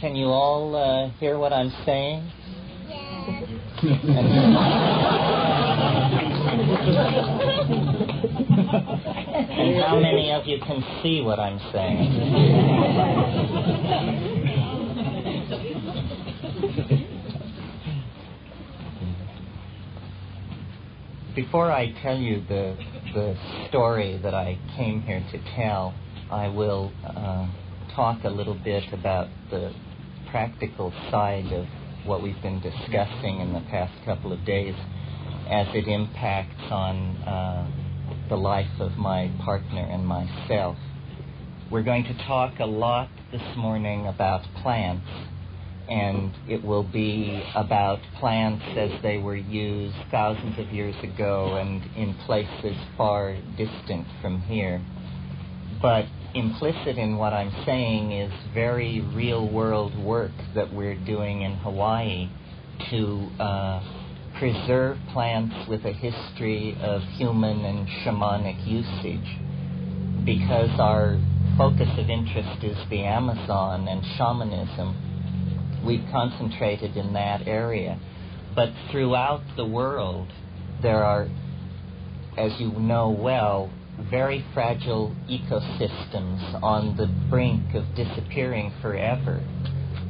Can you all hear what I'm saying? Yes. And how many of you can see what I'm saying? Before I tell you the story that I came here to tell, I will talk a little bit about the practical side of what we've been discussing in the past couple of days as it impacts on the life of my partner and myself. We're going to talk a lot this morning about plants, and it will be about plants as they were used thousands of years ago and in places far distant from here. But implicit in what I'm saying is very real-world work that we're doing in Hawaii to preserve plants with a history of human and shamanic usage. Because our focus of interest is the Amazon and shamanism, we've concentrated in that area. But throughout the world, there are, as you know well, very fragile ecosystems on the brink of disappearing forever.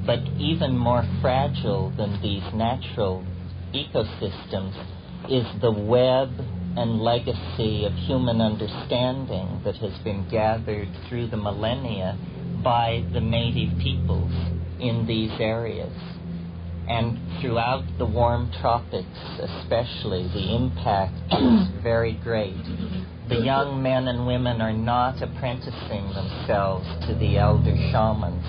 But even more fragile than these natural ecosystems is the web and legacy of human understanding that has been gathered through the millennia by the native peoples in these areas. And throughout the warm tropics especially, the impact is very great. The young men and women are not apprenticing themselves to the elder shamans.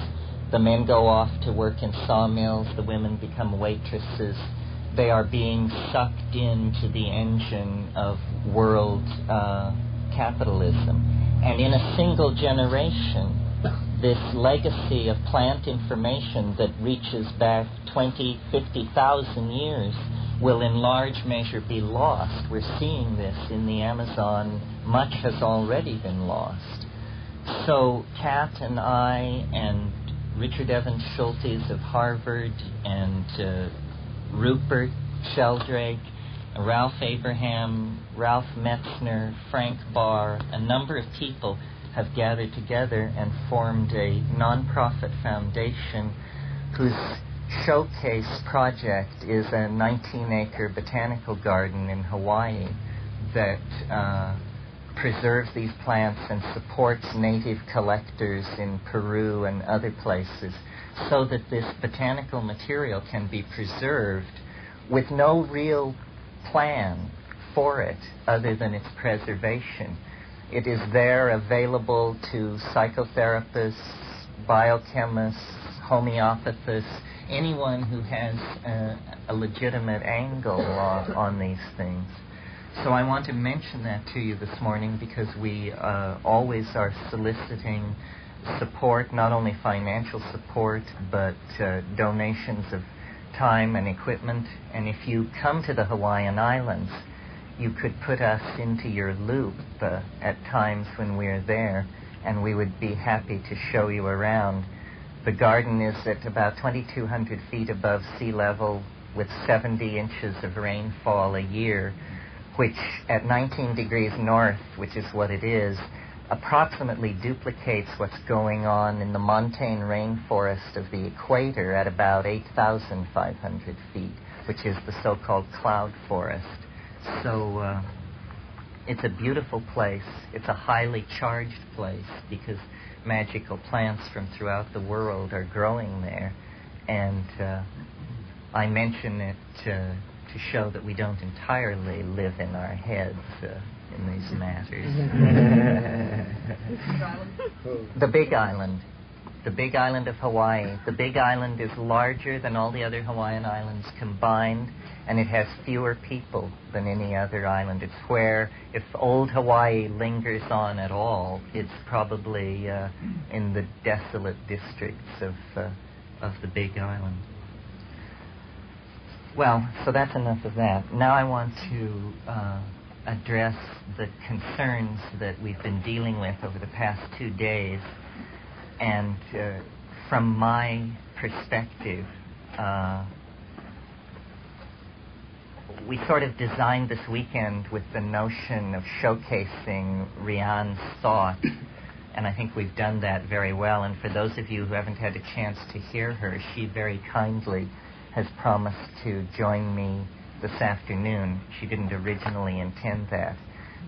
The men go off to work in sawmills, the women become waitresses. They are being sucked into the engine of world capitalism. And in a single generation, this legacy of plant information that reaches back 20, 50,000 years will in large measure be lost. We're seeing this in the Amazon. Much has already been lost. So Kat and I and Richard Evans Schultes of Harvard and Rupert Sheldrake, Ralph Abraham, Ralph Metzner, Frank Barr, a number of people have gathered together and formed a nonprofit foundation whose showcase project is a 19-acre botanical garden in Hawaii that preserves these plants and supports native collectors in Peru and other places so that this botanical material can be preserved with no real plan for it other than its preservation. It is there available to psychotherapists, biochemists, homeopathists, anyone who has a legitimate angle on these things. So I want to mention that to you this morning because we always are soliciting support, not only financial support, but donations of time and equipment. And if you come to the Hawaiian Islands, you could put us into your loop at times when we're there, and we would be happy to show you around. The garden is at about 2,200 feet above sea level with 70 inches of rainfall a year, which at 19 degrees north, which is what it is, approximately duplicates what's going on in the montane rainforest of the equator at about 8,500 feet, which is the so-called cloud forest. So it's a beautiful place. It's a highly charged place because magical plants from throughout the world are growing there. And I mention it to show that we don't entirely live in our heads in these matters. The Big Island. The Big Island of Hawaii. The Big Island is larger than all the other Hawaiian islands combined, and it has fewer people than any other island. It's where, if old Hawaii lingers on at all, it's probably in the desolate districts of the Big Island. Well, so that's enough of that. Now I want to address the concerns that we've been dealing with over the past 2 days. And from my perspective, we sort of designed this weekend with the notion of showcasing Rian's thought, and I think we've done that very well. And for those of you who haven't had a chance to hear her, she very kindly has promised to join me this afternoon. She didn't originally intend that,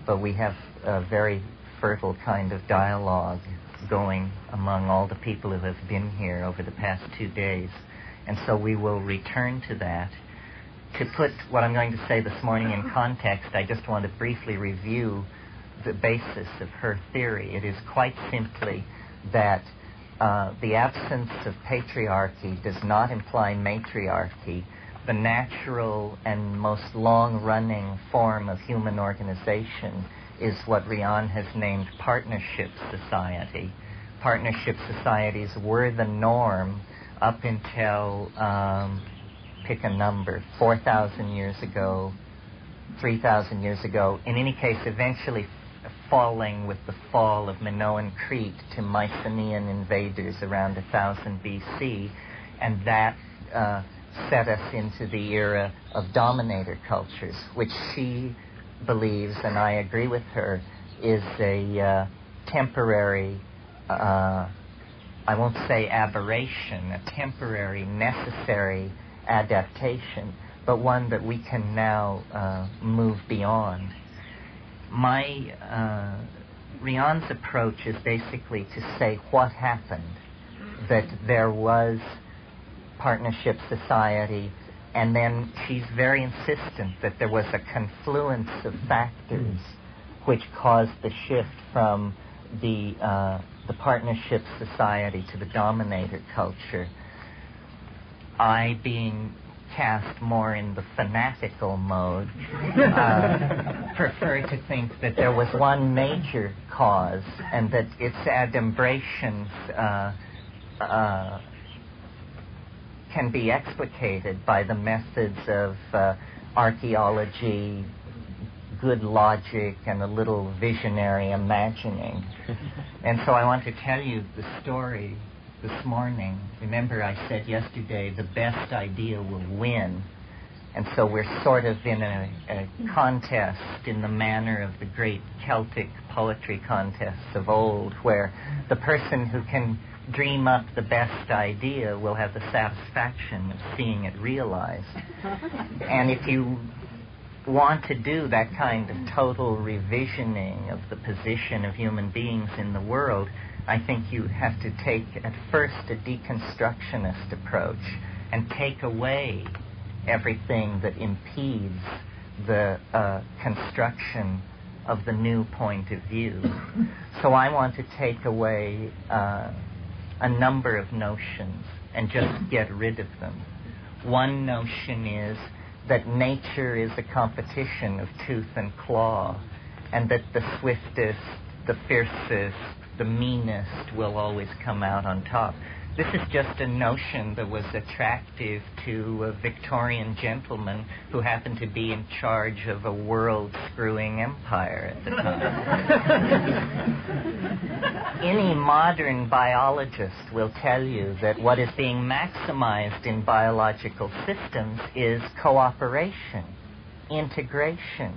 but we have a very fertile kind of dialogue going among all the people who have been here over the past 2 days. And so we will return to that. To put what I'm going to say this morning in context, I just want to briefly review the basis of her theory. It is quite simply that the absence of patriarchy does not imply matriarchy. The natural and most long-running form of human organization is what Rian has named partnership society. Partnership societies were the norm up until, pick a number, 4,000 years ago, 3,000 years ago. In any case, eventually falling with the fall of Minoan Crete to Mycenaean invaders around 1000 BC, and that set us into the era of dominator cultures, which she believes, and I agree with her, is a temporary, I won't say aberration, a temporary, necessary adaptation, but one that we can now move beyond. Rian's approach is basically to say what happened, that there was partnership society, and then she's very insistent that there was a confluence of factors which caused the shift from the partnership society to the dominator culture. I, being cast more in the fanatical mode, prefer to think that there was one major cause, and that its adumbrations can be explicated by the methods of archaeology, good logic, and a little visionary imagining. And so I want to tell you the story this morning. Remember, I said yesterday the best idea will win. And so we're sort of in a contest in the manner of the great Celtic poetry contests of old, where the person who can dream up the best idea will have the satisfaction of seeing it realized. And if you want to do that kind of total revisioning of the position of human beings in the world, I think you have to take at first a deconstructionist approach and take away everything that impedes the construction of the new point of view. So I want to take away a number of notions and just get rid of them. One notion is that nature is a competition of tooth and claw, and that the swiftest, the fiercest, the meanest will always come out on top. This is just a notion that was attractive to a Victorian gentleman who happened to be in charge of a world-screwing empire at the time. Any modern biologist will tell you that what is being maximized in biological systems is cooperation, integration,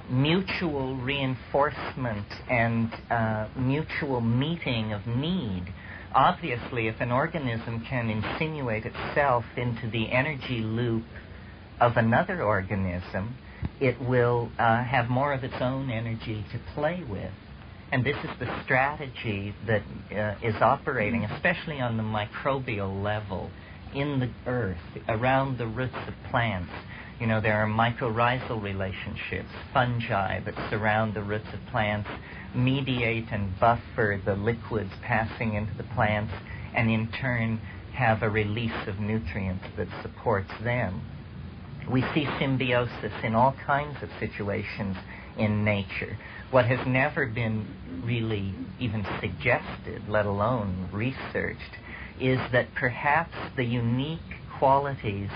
mutual reinforcement, and mutual meeting of need. Obviously, if an organism can insinuate itself into the energy loop of another organism, it will have more of its own energy to play with. And this is the strategy that is operating, especially on the microbial level, in the earth, around the roots of plants. You know, there are mycorrhizal relationships, fungi that surround the roots of plants, mediate and buffer the liquids passing into the plants, and in turn have a release of nutrients that supports them. We see symbiosis in all kinds of situations in nature. What has never been really even suggested, let alone researched, is that perhaps the unique qualities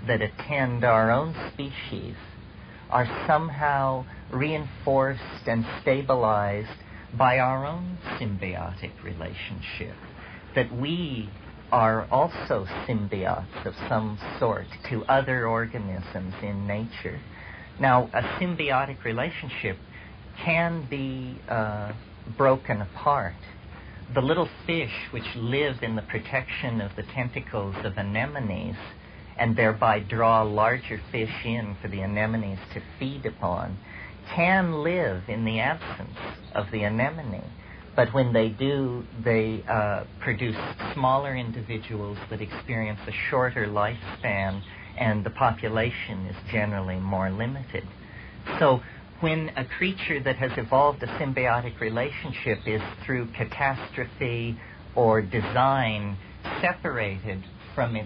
that attend our own species are somehow reinforced and stabilized by our own symbiotic relationship, that we are also symbiotes of some sort to other organisms in nature. Now, a symbiotic relationship can be broken apart. The little fish which live in the protection of the tentacles of anemones and thereby draw larger fish in for the anemones to feed upon can live in the absence of the anemone. But when they do, they produce smaller individuals that experience a shorter lifespan, and the population is generally more limited. So when a creature that has evolved a symbiotic relationship is through catastrophe or design separated from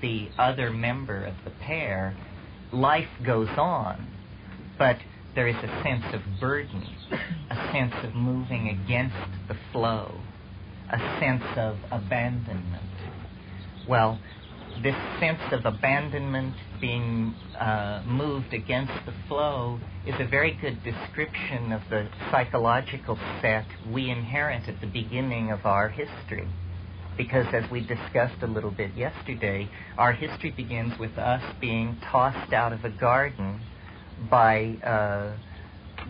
the other member of the pair, life goes on, but there is a sense of burden, a sense of moving against the flow, a sense of abandonment. Well, this sense of abandonment, being moved against the flow, is a very good description of the psychological set we inherit at the beginning of our history. Because as we discussed a little bit yesterday, our history begins with us being tossed out of a garden by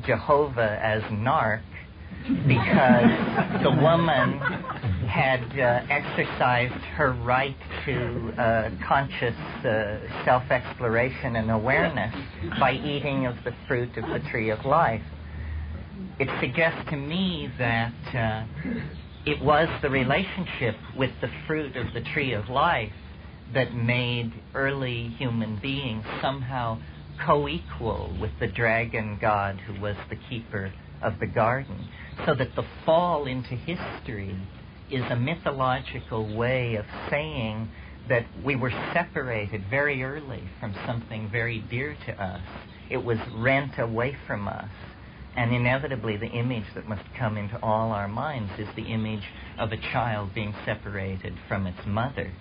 Jehovah as narc, because the woman had exercised her right to conscious self-exploration and awareness by eating of the fruit of the tree of life. It suggests to me that it was the relationship with the fruit of the tree of life that made early human beings somehow co-equal with the dragon god who was the keeper of the garden. So that the fall into history is a mythological way of saying that we were separated very early from something very dear to us. It was rent away from us. And inevitably the image that must come into all our minds is the image of a child being separated from its mother.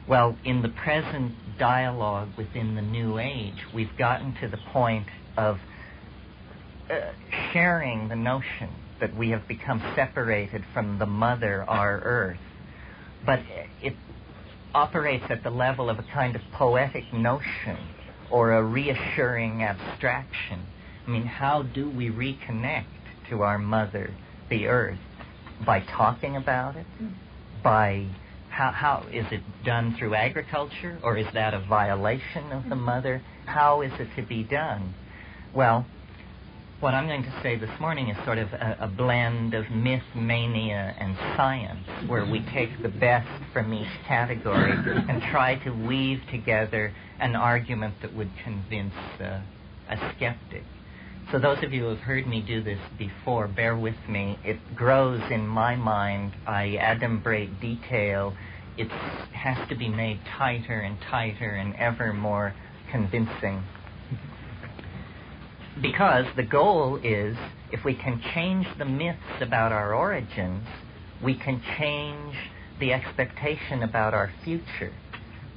Well, in the present dialogue within the New Age, we've gotten to the point of sharing the notion that we have become separated from the mother, our earth. But it operates at the level of a kind of poetic notion or a reassuring abstraction. I mean, how do we reconnect to our mother, the earth? By talking about it? By how is it done through agriculture, or is that a violation of the mother? How is it to be done? Well, what I'm going to say this morning is sort of a blend of myth, mania, and science, where we take the best from each category and try to weave together an argument that would convince a skeptic. So those of you who have heard me do this before, bear with me. It grows in my mind. I adumbrate detail. It has to be made tighter and tighter and ever more convincing. Because the goal is, if we can change the myths about our origins, we can change the expectation about our future.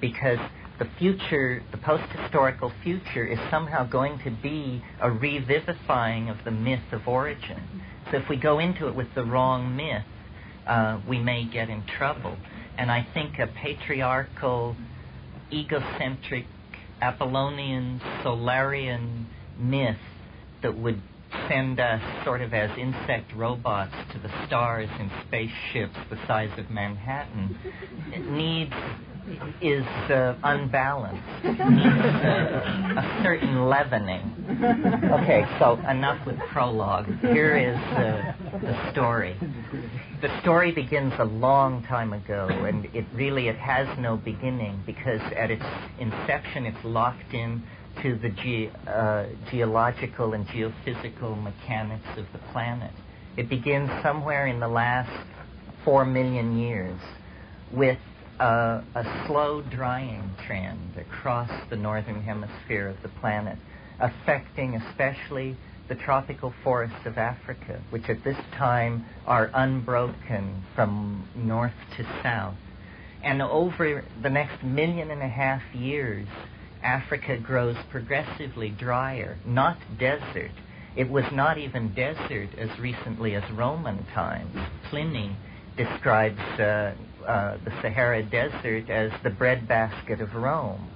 Because the future, the post-historical future, is somehow going to be a revivifying of the myth of origin. So if we go into it with the wrong myth, we may get in trouble. And I think a patriarchal, egocentric, Apollonian, Solarian myth that would send us sort of as insect robots to the stars in spaceships the size of Manhattan is unbalanced, needs a certain leavening. Okay, so enough with prologue. Here is the story. The story begins a long time ago, and it has no beginning, because at its inception it's locked in to the geological and geophysical mechanics of the planet. It begins somewhere in the last 4 million years with a slow drying trend across the northern hemisphere of the planet, affecting especially the tropical forests of Africa, which at this time are unbroken from north to south. And over the next 1.5 million years, Africa grows progressively drier, not desert. It was not even desert as recently as Roman times. Pliny describes the Sahara Desert as the breadbasket of Rome.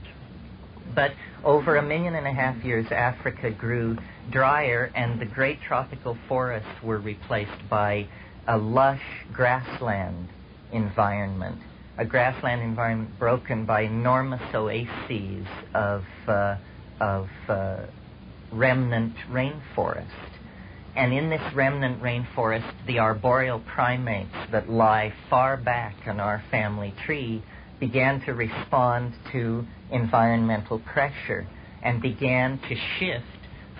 But over 1.5 million years, Africa grew drier, and the great tropical forests were replaced by a lush grassland environment, a grassland environment broken by enormous oases of remnant rainforest. And in this remnant rainforest, the arboreal primates that lie far back on our family tree began to respond to environmental pressure and began to shift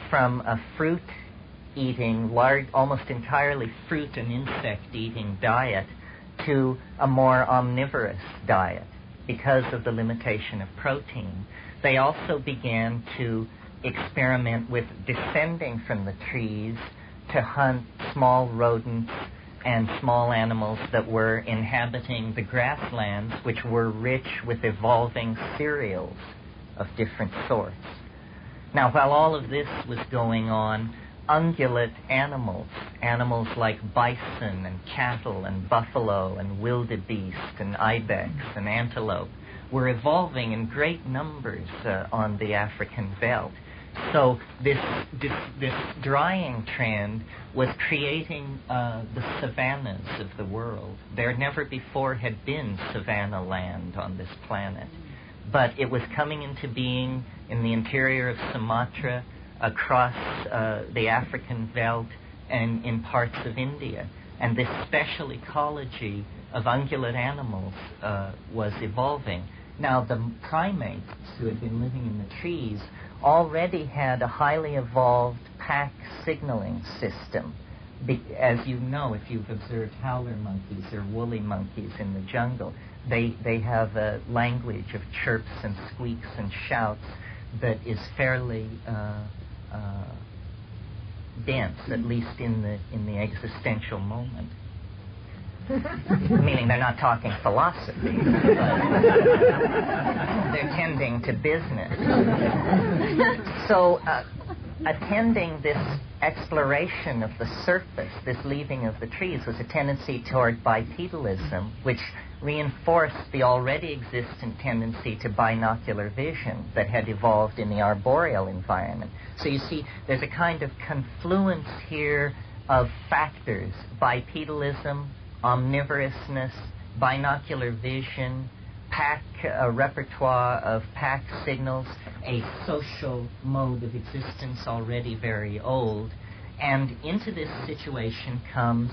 from a fruit-eating, almost entirely fruit and insect-eating diet to a more omnivorous diet because of the limitation of protein. They also began to experiment with descending from the trees to hunt small rodents and small animals that were inhabiting the grasslands, which were rich with evolving cereals of different sorts. Now, while all of this was going on, ungulate animals like bison and cattle and buffalo and wildebeest and ibex and antelope, were evolving in great numbers on the African veldt. So this drying trend was creating the savannas of the world. There never before had been savanna land on this planet, but it was coming into being in the interior of Sumatra, across the African veldt, and in parts of India. And this special ecology of ungulate animals was evolving. Now, the primates who had been living in the trees already had a highly evolved pack signaling system. As you know, if you've observed howler monkeys or woolly monkeys in the jungle, they have a language of chirps and squeaks and shouts that is fairly dense, at least in the existential moment. Meaning they're not talking philosophy, but they're tending to business. So attending this exploration of the surface, this leaving of the trees, was a tendency toward bipedalism, which reinforced the already existent tendency to binocular vision that had evolved in the arboreal environment. So you see, there's a kind of confluence here of factors: bipedalism, omnivorousness, binocular vision, a repertoire of pack signals, a social mode of existence already very old. And into this situation comes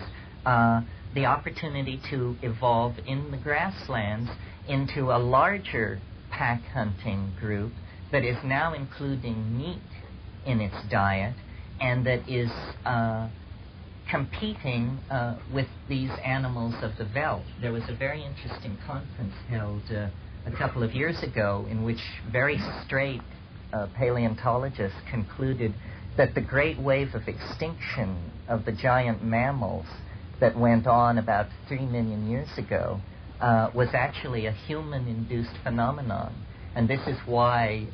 the opportunity to evolve in the grasslands into a larger pack hunting group that is now including meat in its diet and that is competing with these animals of the veldt. There was a very interesting conference held a couple of years ago in which very straight paleontologists concluded that the great wave of extinction of the giant mammals that went on about 3 million years ago was actually a human-induced phenomenon. And this is why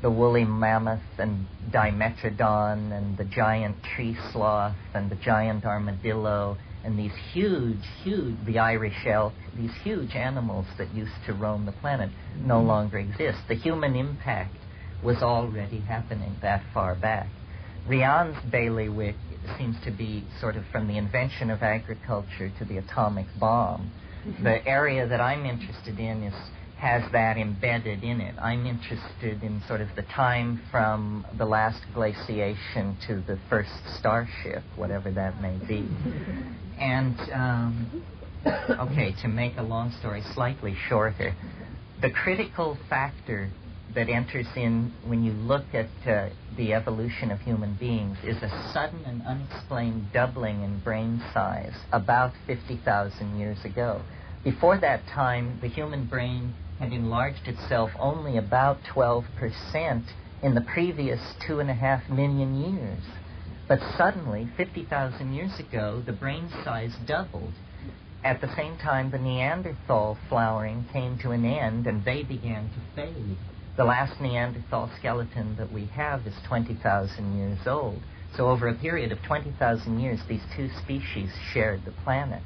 the woolly mammoth and Dimetrodon and the giant tree sloth and the giant armadillo and these the Irish elk, these huge animals that used to roam the planet no longer exist. The human impact was already happening that far back. Rian's bailiwick seems to be sort of from the invention of agriculture to the atomic bomb. The area that I'm interested in has that embedded in it. I'm interested in sort of the time from the last glaciation to the first starship, whatever that may be. And, okay, to make a long story slightly shorter, the critical factor that enters in when you look at the evolution of human beings is a sudden and unexplained doubling in brain size about 50,000 years ago. Before that time, the human brain had enlarged itself only about 12% in the previous 2.5 million years. But suddenly, 50,000 years ago, the brain size doubled. At the same time, the Neanderthal flowering came to an end and they began to fade. The last Neanderthal skeleton that we have is 20,000 years old. So over a period of 20,000 years, these two species shared the planet.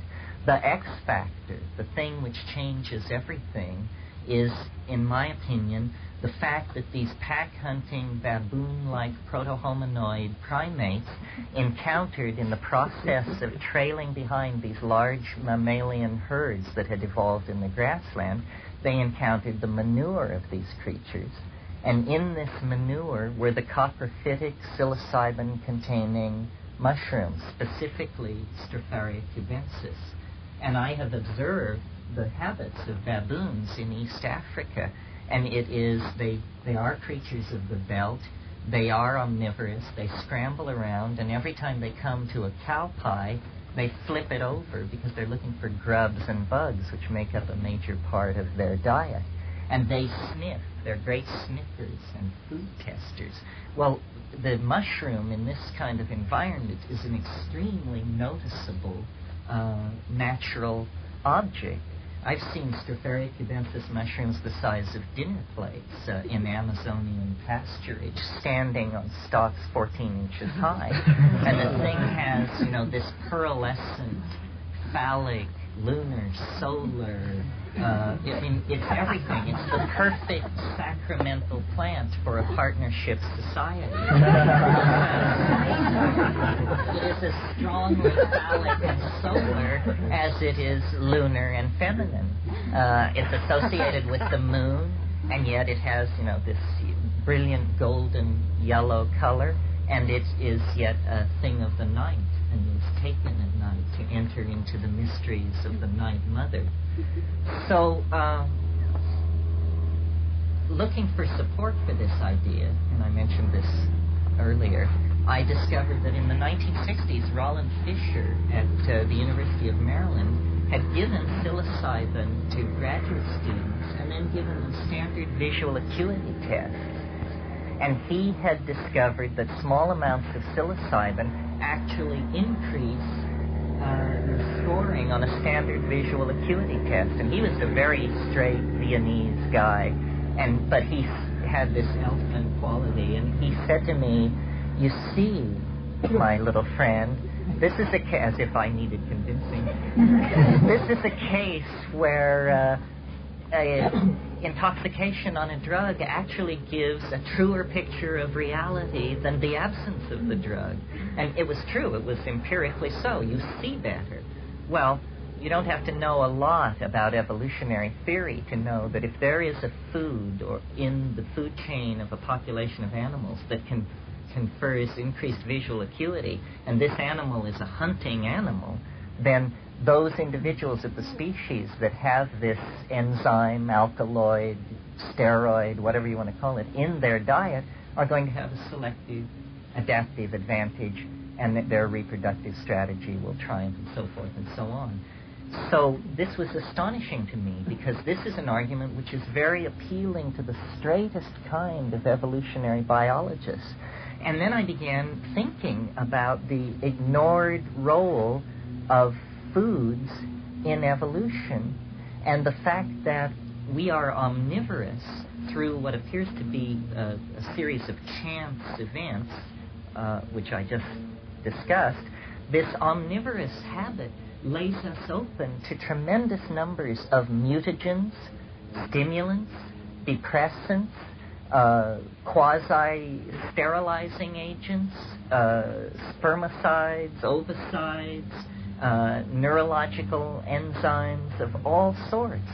The X factor, the thing which changes everything, is, in my opinion, the fact that these pack-hunting, baboon-like proto-hominoid primates encountered in the process of trailing behind these large mammalian herds that had evolved in the grassland, they encountered the manure of these creatures. And in this manure were the coprophytic psilocybin-containing mushrooms, specifically Stropharia cubensis. And I have observed the habits of baboons in East Africa, and they are creatures of the belt, they are omnivorous, they scramble around, and every time they come to a cow pie, they flip it over because they're looking for grubs and bugs, which make up a major part of their diet. And they sniff. They're great sniffers and food testers. Well, the mushroom in this kind of environment is an extremely noticeable natural object. I've seen Stropharia cubensis mushrooms the size of dinner plates in Amazonian pasturage, standing on stalks 14 inches high. And the thing has, this pearlescent, phallic, lunar, solar, it's everything. It's the perfect sacramental plant for a partnership society. It is as strongly phallic and solar as it is lunar and feminine. It's associated with the moon, and yet it has, this brilliant golden yellow color, and it is yet a thing of the night, and is taken at night to enter into the mysteries of the Night Mother. So, looking for support for this idea, and I mentioned this earlier, I discovered that in the 1960s, Roland Fisher at the University of Maryland had given psilocybin to graduate students and then given them standard visual acuity tests. And he had discovered that small amounts of psilocybin actually increase the scoring on a standard visual acuity test. And he was a very straight Viennese guy, but he had this elfin quality. And he said to me, "You see, my little friend, this is as if I needed convincing. This is a case where intoxication on a drug actually gives a truer picture of reality than the absence of the drug." And it was true. It was empirically so. You see better. Well, you don't have to know a lot about evolutionary theory to know that if there is a food or in the food chain of a population of animals that confers increased visual acuity, and this animal is a hunting animal, then those individuals of the species that have this enzyme, alkaloid, steroid, whatever you want to call it, in their diet are going to have a selective adaptive advantage, and that their reproductive strategy will triumph, and so forth and so on. So this was astonishing to me, because this is an argument which is very appealing to the straightest kind of evolutionary biologists. And then I began thinking about the ignored role of foods in evolution, and the fact that we are omnivorous through what appears to be a series of chance events, which I just discussed. This omnivorous habit lays us open to tremendous numbers of mutagens, stimulants, depressants, quasi-sterilizing agents, spermicides, ovicides, neurological enzymes of all sorts.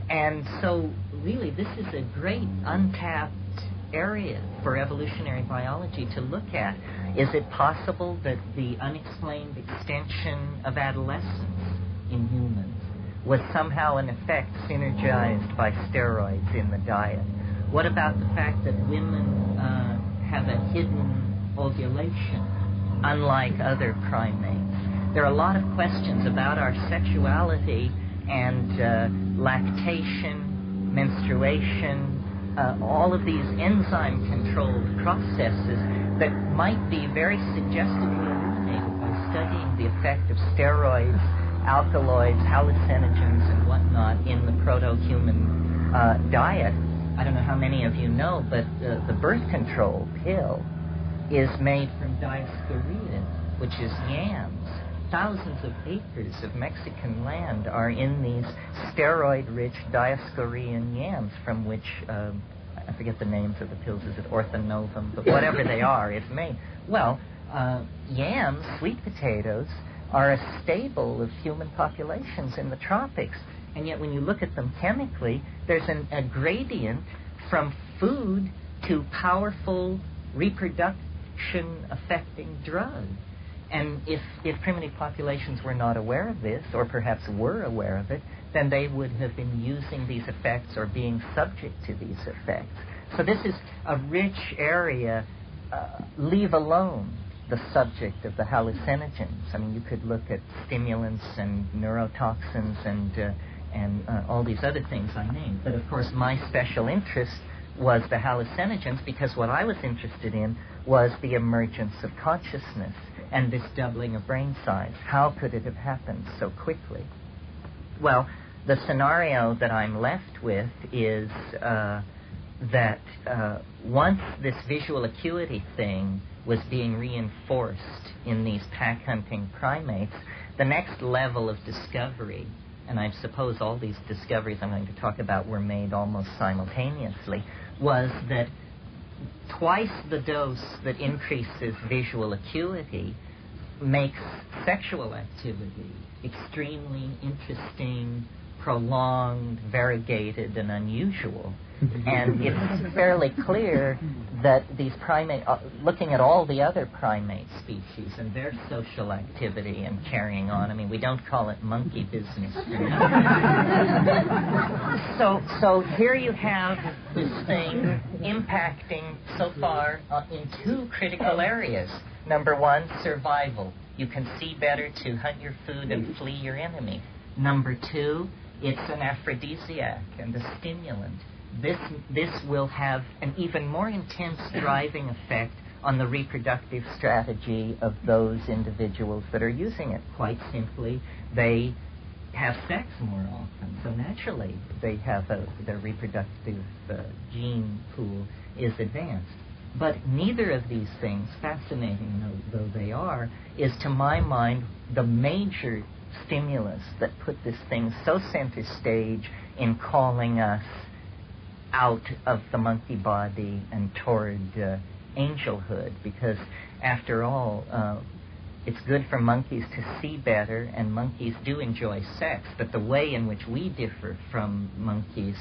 And so really this is a great untapped area for evolutionary biology to look at. Is it possible that the unexplained extension of adolescence in humans was somehow in effect synergized by steroids in the diet? What about the fact that women have a hidden ovulation, unlike other primates? There are a lot of questions about our sexuality and lactation, menstruation, all of these enzyme-controlled processes that might be very suggestively illuminated by studying the effect of steroids, alkaloids, hallucinogens, and whatnot in the proto-human diet. I don't know how many of you know, but the birth control pill is made from Dioscorea, which is yams. Thousands of acres of Mexican land are in these steroid-rich Dioscorean yams from which, I forget the names of the pills, is it orthonovum, but whatever they are, it's made. Well, yams, sweet potatoes, are a staple of human populations in the tropics. And yet when you look at them chemically, there's a gradient from food to powerful reproduction-affecting drugs. And if primitive populations were not aware of this, or perhaps were aware of it, then they would have been using these effects or being subject to these effects. So this is a rich area, leave alone the subject of the hallucinogens. I mean, you could look at stimulants and neurotoxins and all these other things I named. But of course, my special interest was the hallucinogens, because what I was interested in was the emergence of consciousness and this doubling of brain size. How could it have happened so quickly? Well, the scenario that I'm left with is that once this visual acuity thing was being reinforced in these pack-hunting primates, the next level of discovery, and I suppose all these discoveries I'm going to talk about were made almost simultaneously, was that twice the dose that increases visual acuity makes sexual activity extremely interesting, prolonged, variegated, and unusual. And it's fairly clear that these primates, looking at all the other primate species and their social activity and carrying on, I mean, we don't call it monkey business. So here you have this thing impacting so far in two critical areas. Number one, survival. You can see better to hunt your food and flee your enemy. Number two, it's an aphrodisiac and a stimulant. This will have an even more intense driving effect on the reproductive strategy of those individuals that are using it. Quite simply, they have sex more often, so naturally they have their reproductive gene pool is advanced. But neither of these things, fascinating though they are, is to my mind the major stimulus that put this thing so center stage in calling us out of the monkey body and toward angelhood, because after all, it's good for monkeys to see better, and monkeys do enjoy sex, but the way in which we differ from monkeys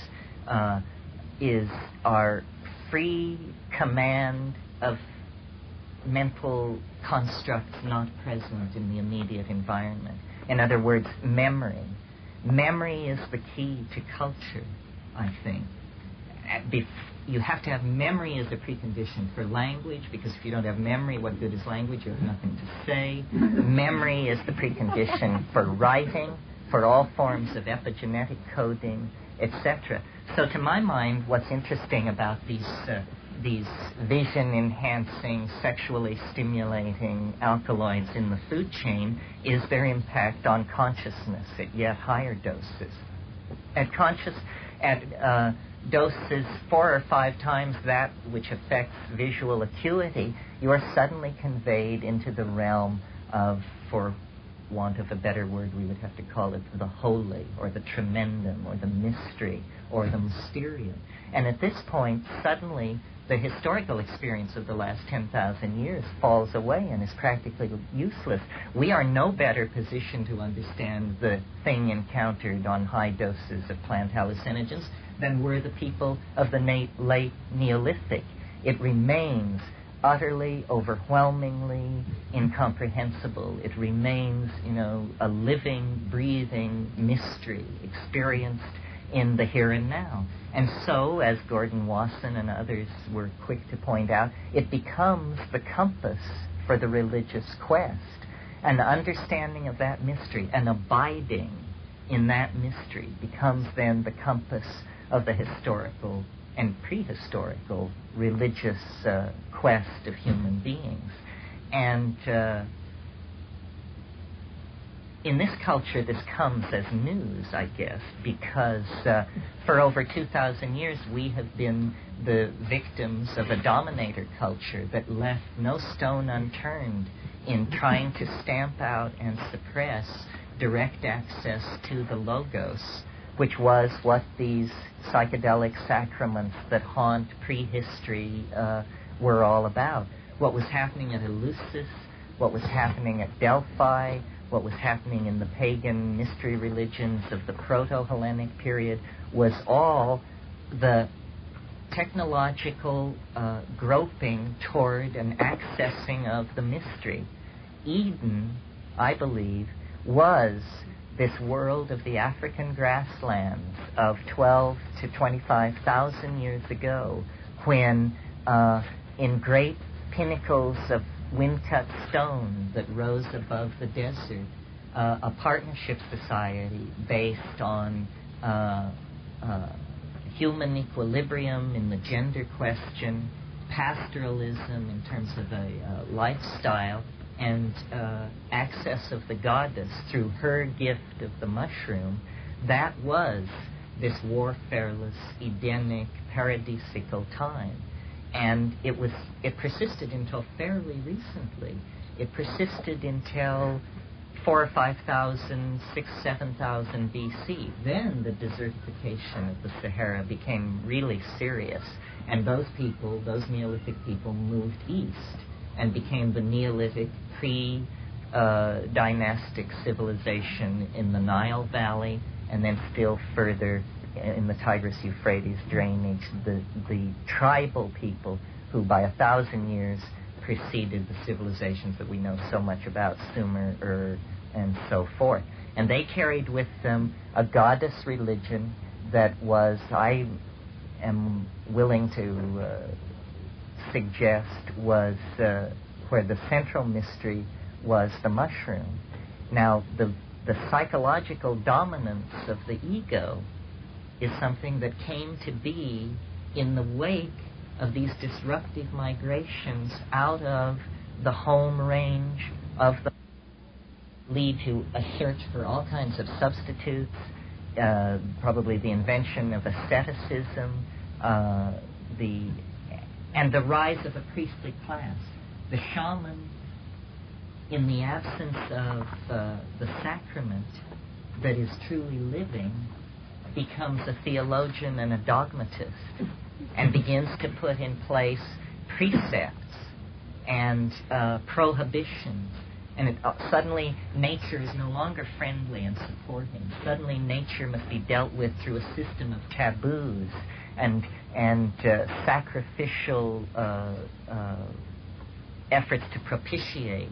is our free command of mental constructs not present in the immediate environment. In other words, memory. Memory is the key to culture, I think. You have to have memory as a precondition for language, because if you don't have memory, what good is language? You have nothing to say. Memory is the precondition for writing, for all forms of epigenetic coding, etc. So to my mind, what's interesting about these vision-enhancing, sexually stimulating alkaloids in the food chain is their impact on consciousness at yet higher doses. At doses 4 or 5 times that which affects visual acuity, you are suddenly conveyed into the realm of, for want of a better word, we would have to call it the holy, or the tremendum, or the mystery, or the mysterium. And at this point, suddenly, the historical experience of the last 10,000 years falls away and is practically useless. We are no better positioned to understand the thing encountered on high doses of plant hallucinogens than were the people of the late Neolithic. It remains utterly, overwhelmingly incomprehensible. It remains, a living, breathing mystery experienced in the here and now. And so, as Gordon Wasson and others were quick to point out, it becomes the compass for the religious quest. An understanding of that mystery, an abiding in that mystery, becomes then the compass of the historical and prehistorical religious quest of human beings. And in this culture, this comes as news, I guess, because for over 2,000 years we have been the victims of a dominator culture that left no stone unturned in trying to stamp out and suppress direct access to the logos, which was what these psychedelic sacraments that haunt prehistory were all about. What was happening at Eleusis, what was happening at Delphi, what was happening in the pagan mystery religions of the Proto-Hellenic period was all the technological groping toward an accessing of the mystery. Eden, I believe, was this world of the African grasslands of 12 to 25,000 years ago, when in great pinnacles of wind-cut stone that rose above the desert, a partnership society based on human equilibrium in the gender question, pastoralism in terms of a lifestyle, and access of the goddess through her gift of the mushroom. That was this warfareless, Edenic, paradisical time. And it persisted until fairly recently. It persisted until 4,000 or 5,000, 6,000, 7,000 BC. Then the desertification of the Sahara became really serious, and those Neolithic people moved east and became the Neolithic pre-dynastic civilization in the Nile Valley, and then still further in the Tigris-Euphrates drainage, the tribal people who by 1,000 years preceded the civilizations that we know so much about, Sumer, Ur, and so forth. And they carried with them a goddess religion that was, I am willing to suggest, was where the central mystery was the mushroom. Now, the psychological dominance of the ego is something that came to be in the wake of these disruptive migrations out of the home range of the lead to a search for all kinds of substitutes, probably the invention of asceticism, and the rise of a priestly class. The shaman, in the absence of the sacrament that is truly living, becomes a theologian and a dogmatist and begins to put in place precepts and prohibitions. And suddenly nature is no longer friendly and supporting. Suddenly nature must be dealt with through a system of taboos and sacrificial efforts to propitiate,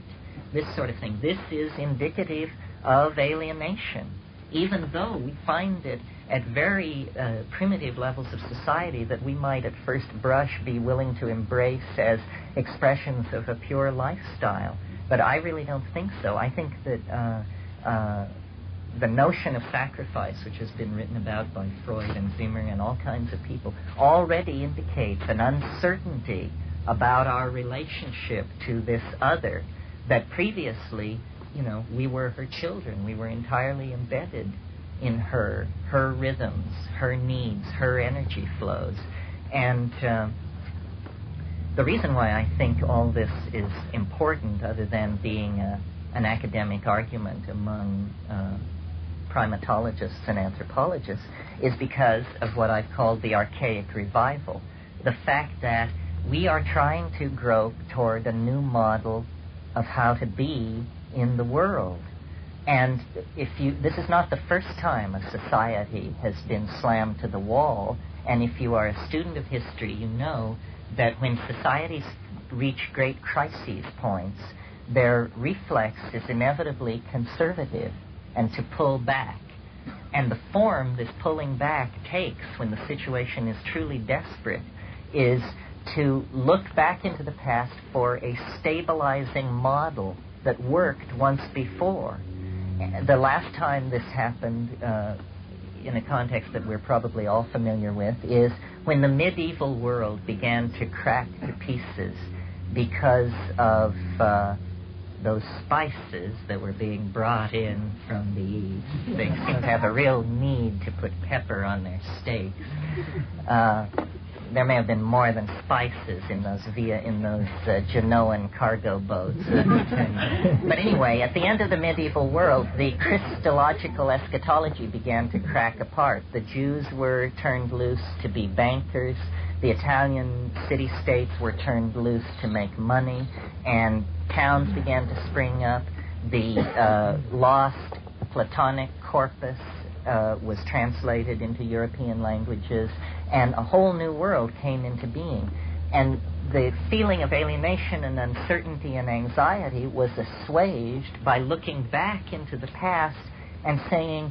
this sort of thing. This is indicative of alienation, even though we find it at very primitive levels of society that we might at first brush be willing to embrace as expressions of a pure lifestyle. But I really don't think so. I think that the notion of sacrifice, which has been written about by Freud and Zimmer and all kinds of people, already indicates an uncertainty about our relationship to this other, that previously, we were her children. We were entirely embedded in her rhythms, her needs, her energy flows. And the reason why I think all this is important, other than being an academic argument among primatologists and anthropologists, is because of what I've called the archaic revival. The fact that we are trying to grope toward a new model of how to be in the world. And this is not the first time a society has been slammed to the wall, and if you are a student of history, you know that when societies reach great crises points, their reflex is inevitably conservative and to pull back. And the form this pulling back takes when the situation is truly desperate is to look back into the past for a stabilizing model that worked once before. The last time this happened, in a context that we're probably all familiar with, is when the medieval world began to crack to pieces because of those spices that were being brought in from the East. They seem to have a real need to put pepper on their steaks. There may have been more than spices in those Genoan cargo boats. But anyway, at the end of the medieval world, the Christological eschatology began to crack apart. The Jews were turned loose to be bankers. The Italian city-states were turned loose to make money, and towns began to spring up. The lost Platonic corpus was translated into European languages, and a whole new world came into being. And the feeling of alienation and uncertainty and anxiety was assuaged by looking back into the past and saying,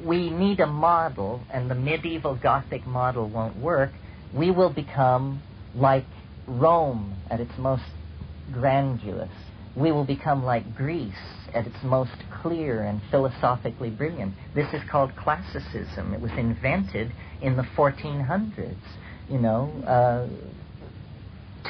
we need a model, and the medieval Gothic model won't work. We will become like Rome at its most grandiose. We will become like Greece at its most clear and philosophically brilliant. This is called classicism. It was invented in the 1400s,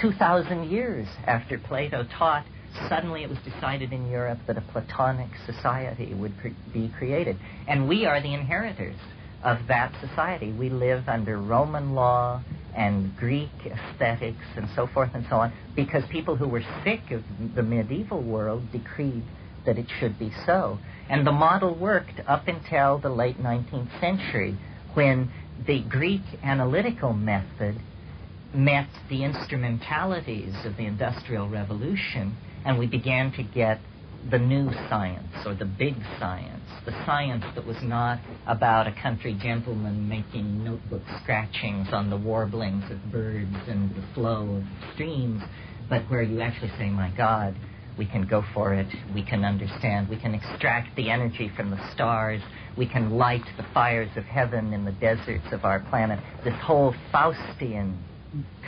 2,000 years after Plato taught. Suddenly it was decided in Europe that a Platonic society would be created. And we are the inheritors of that society. We live under Roman law and Greek aesthetics and so forth and so on, because people who were sick of the medieval world decreed that it should be so. And the model worked up until the late 19th century, when the Greek analytical method met the instrumentalities of the Industrial Revolution, and we began to get the new science, or the big science, the science that was not about a country gentleman making notebook scratchings on the warblings of birds and the flow of streams, but where you actually say, my God, we can go for it, we can understand, we can extract the energy from the stars, we can light the fires of heaven in the deserts of our planet. This whole Faustian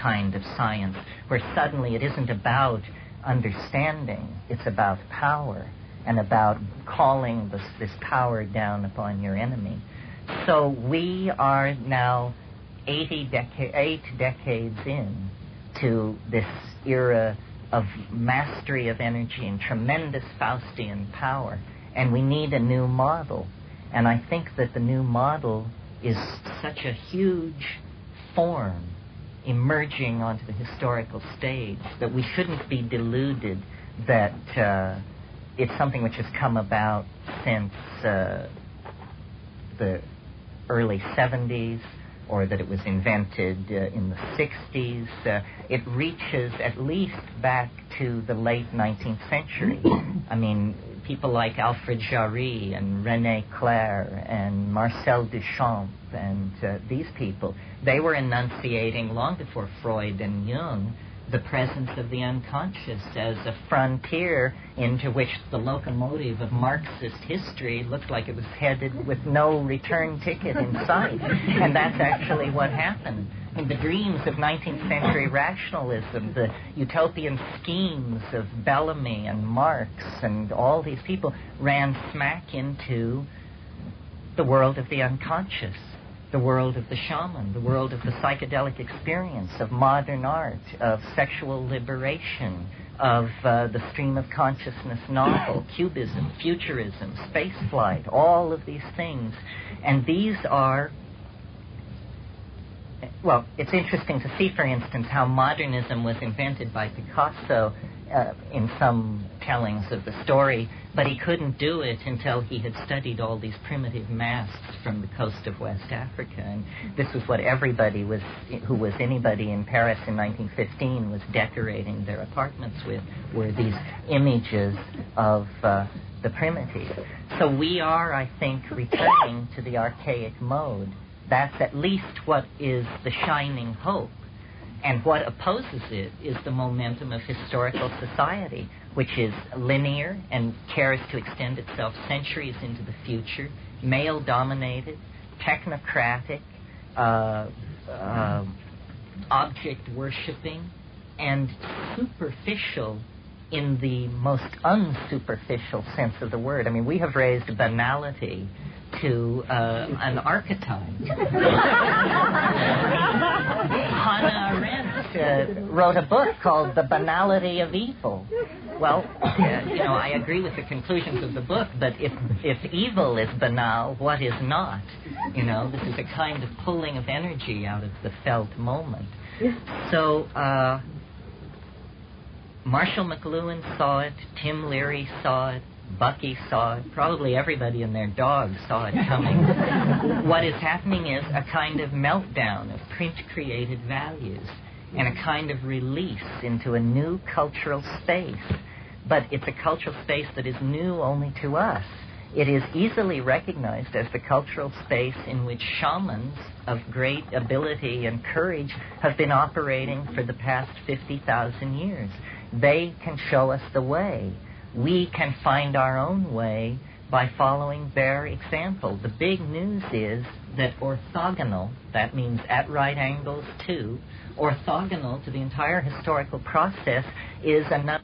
kind of science, where suddenly it isn't about understanding, it's about power, and about calling this power down upon your enemy. So we are now 8 decades in to this era of mastery of energy and tremendous Faustian power, and we need a new model. And I think that the new model is such a huge form emerging onto the historical stage that we shouldn't be deluded that it's something which has come about since the early 70s, or that it was invented in the 60s. It reaches at least back to the late 19th century. I mean, people like Alfred Jarry and René Clair and Marcel Duchamp and these people, they were enunciating long before Freud and Jung the presence of the unconscious as a frontier into which the locomotive of Marxist history looked like it was headed with no return ticket in sight. And that's actually what happened. In the dreams of 19th century rationalism, the utopian schemes of Bellamy and Marx and all these people ran smack into the world of the unconscious, the world of the shaman, the world of the psychedelic experience, of modern art, of sexual liberation, of the stream of consciousness novel, cubism, futurism, spaceflight, all of these things. And these are, well, it's interesting to see, for instance, how modernism was invented by Picasso in some tellings of the story, but he couldn't do it until he had studied all these primitive masks from the coast of West Africa. And this was what everybody who was anybody in Paris in 1915 was decorating their apartments with, were these images of the primitive. So we are, I think, returning to the archaic mode. That's at least what is the shining hope. And what opposes it is the momentum of historical society, which is linear and cares to extend itself centuries into the future, male-dominated, technocratic, object-worshipping, and superficial in the most unsuperficial sense of the word. I mean, we have raised banality to an archetype. Hannah Arendt wrote a book called The Banality of Evil. Well, I agree with the conclusions of the book, but if evil is banal, what is not? This is a kind of pulling of energy out of the felt moment. So, Marshall McLuhan saw it, Tim Leary saw it, Bucky saw it, probably everybody and their dog saw it coming. What is happening is a kind of meltdown of print-created values and a kind of release into a new cultural space. But it's a cultural space that is new only to us. It is easily recognized as the cultural space in which shamans of great ability and courage have been operating for the past 50,000 years. They can show us the way. We can find our own way by following their example. The big news is that orthogonal, that means at right angles to, orthogonal to the entire historical process is another